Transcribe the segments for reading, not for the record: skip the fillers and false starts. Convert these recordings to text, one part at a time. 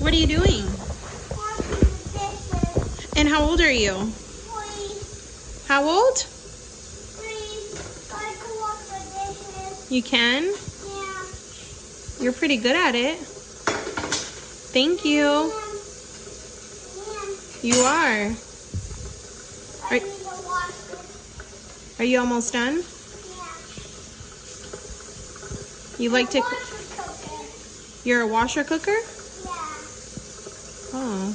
What are you doing? Washing the dishes. And how old are you? 3. How old? 3. I can wash the dishes. You can? Yeah. You're pretty good at it. Thank you. You are. I need to wash this. Are you almost done? Yeah. You like to... Washer cooker. You're a washer cooker? Yeah. Oh.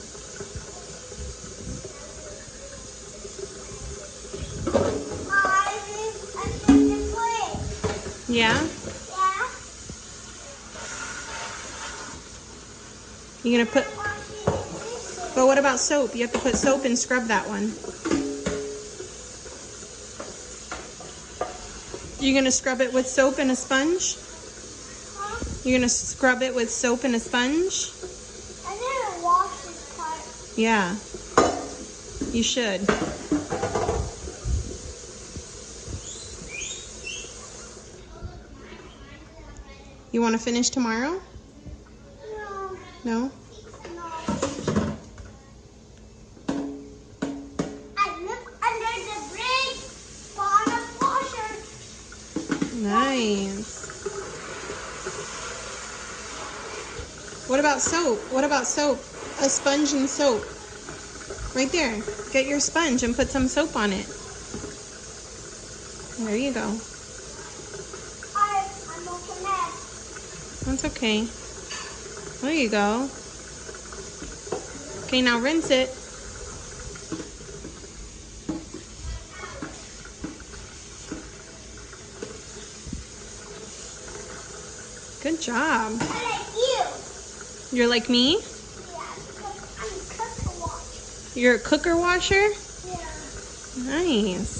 I think the plate. Yeah? Yeah. You gonna put... Washing the dishes. But what about soap? You have to put soap and scrub that one. You gonna scrub it with soap and a sponge? Huh? You're gonna scrub it with soap and a sponge? I never washed this part. Yeah. You should. You want to finish tomorrow? No. No? No. I look under the bridge. Found a washer. Nice. What about soap? What about soap? A sponge and soap. Right there. Get your sponge and put some soap on it. There you go. I'm making a mess. That's okay. There you go. Okay, now rinse it. Good job. I like you. You're like me? Yeah, because I'm a cooker washer. You're a cooker washer? Yeah. Nice.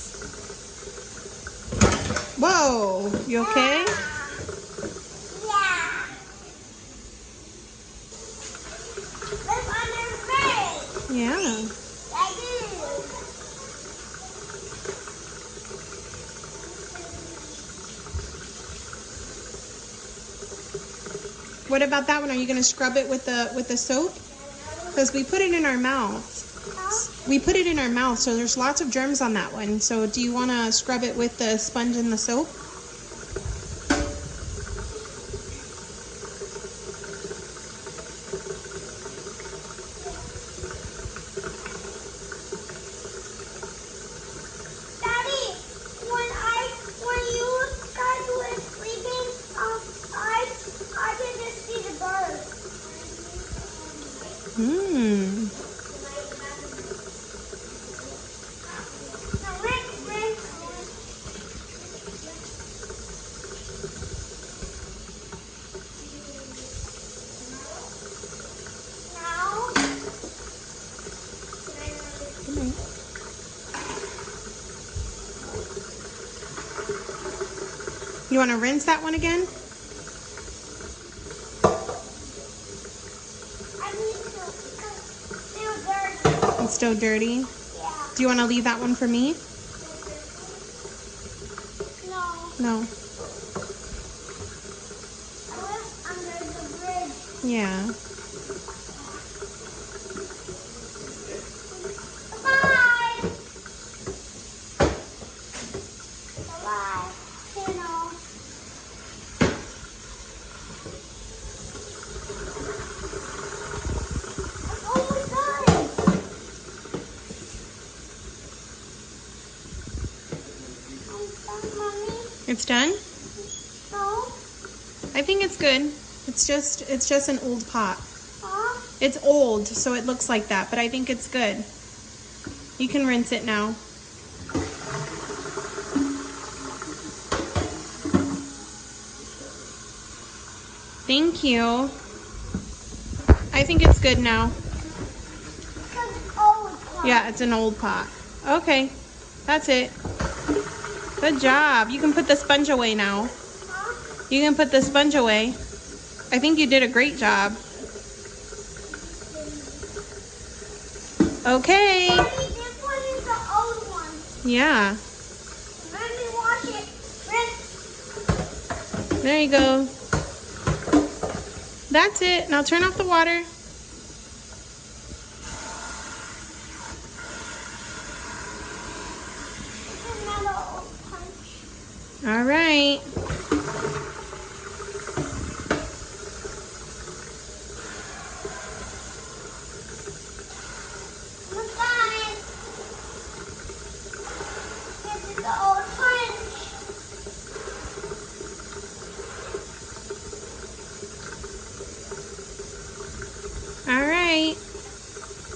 Whoa, you okay? Yeah. Live under the bridge. Yeah. I do. What about that one? Are you gonna scrub it with the soap? Because we put it in our mouth. Huh? We put it in our mouth, so there's lots of germs on that one. So do you want to scrub it with the sponge and the soap? Daddy, when you guys were sleeping, I can just see the birds. Hmm. Now rinse. Now, You want to rinse that one again? I need to, because they're dirty. It's still dirty. Yeah. Do you want to leave that one for me? No, No. I live under the bridge. Yeah. Bye. Bye. You know. Oh my God. I'm done, Mommy. It's done? No. I think it's good. It's just an old pot. Huh? It's old, so it looks like that, but I think it's good. You can rinse it now. Thank you. I think it's good now. Because it's old. Yeah, it's an old pot. Okay, that's it. Good job. You can put the sponge away now. Huh? You can put the sponge away. I think you did a great job. Okay. Daddy, this one is the old one. Yeah. Let me wash it. Rinse. There you go. That's it. Now turn off the water.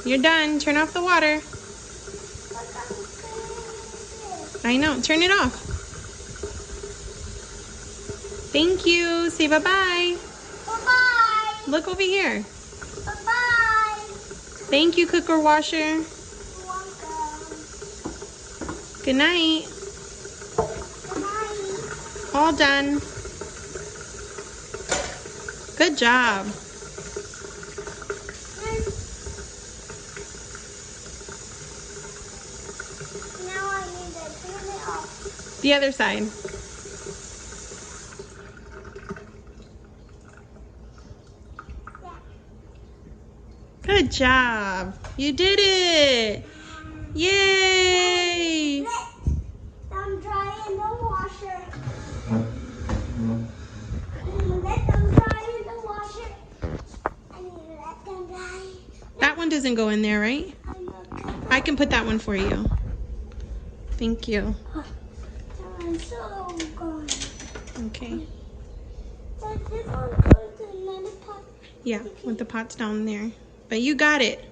You're done. Turn off the water. I know. Turn it off. Thank you. Say bye-bye. Bye-bye. Look over here. Bye-bye. Thank you, cooker washer. You're welcome. Good night. Good night. All done. Good job. Now I need to turn it off. The other side. Good job. You did it. Yay. Let them dry in the washer. Let them dry in the washer. I need to let them dry. That one doesn't go in there, right? I can put that one for you. Thank you. I'm so gone. Okay. Does this one go to another pot? Yeah, with the pots down there. But you got it.